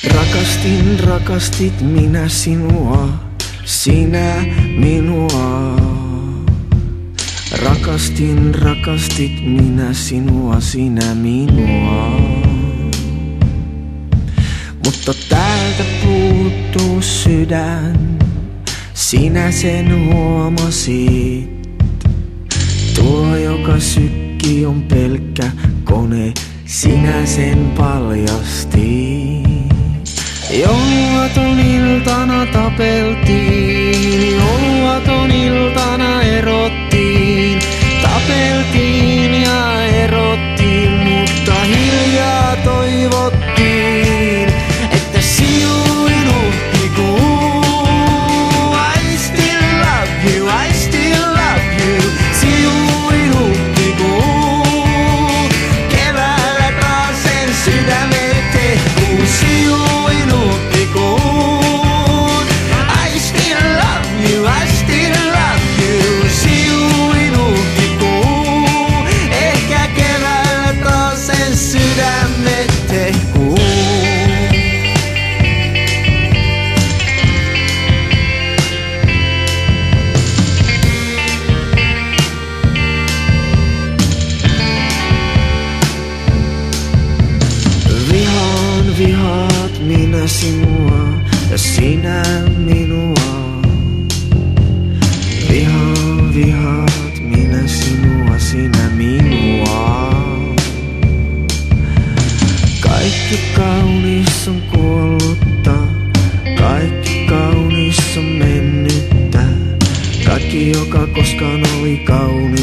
Rakastin, rakastit minä sinua, sinä minua. Rakastin, rakastit minä sinua, sinä minua. Mutta täältä puuttuu sydän, sinä sen huomasit. Tuo joka sykki on pelkkä kone, sinä sen paljastit. Jouluaaton iltana tapeltiin, jouluaaton iltana erottiin. Tapeltiin ja erottiin, mutta hiljaa toivottiin, että sinuin huhtikuu. I still love you, I still love you. Sinuin huhtikuu, keväällä taas sen sydämet hehkuu. Sinuin huhtikuun, I still love you, I still love you. Sinuin huhtikuu, ehkä keväällä taas sen sydämet hehkuu. Vihaat minä sinua ja sinä minua. Vihaat minä sinua, sinä minua. Kaikki kaunis on kuollutta, kaikki kaunis on mennyttä. Kaikki joka koskaan oli kaunis